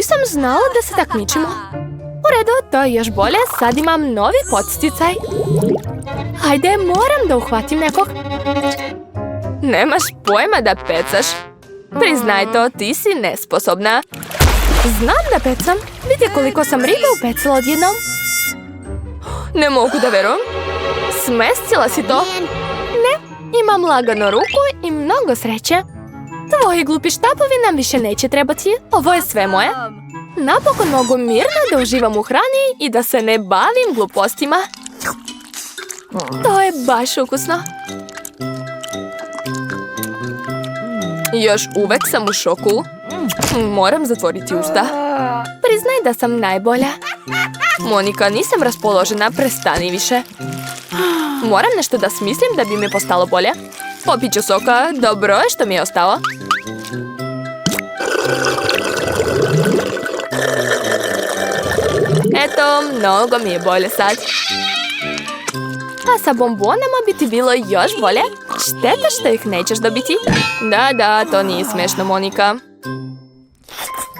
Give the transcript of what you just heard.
Nisam znala da se takmičimo. U redu, to je još bolje. Sad imam novi podsticaj. Hajde, moram da uhvatim nekog. Nemaš pojma da pecaš. Priznaj to, ti si nesposobna. Znam da pecam. Vidi koliko sam ribe upecala odjednom. Ne mogu da verujem. Smestila si to. Ne, imam lagano ruku i mnogo sreće. Tvoji glupi štapovi nam više neće trebati. Ovo je sve moje. Napokon mogu mirno da uživam u hrani i da se ne bavim glupostima. To je baš ukusno. Još uvek sam u šoku. Moram zatvoriti usta. Priznaj da sam najbolja. Monika, nisam raspoložena, prestani više. Moram nešto da smislim da bi mi postalo bolje. Popit ću soka, dobro je što mi je ostalo. Eto, mnogo mi je bolje sad. A sa bombonama bi ti bilo još bolje. Šteta što ih nećeš dobiti. Da, to nije smešno, Monika.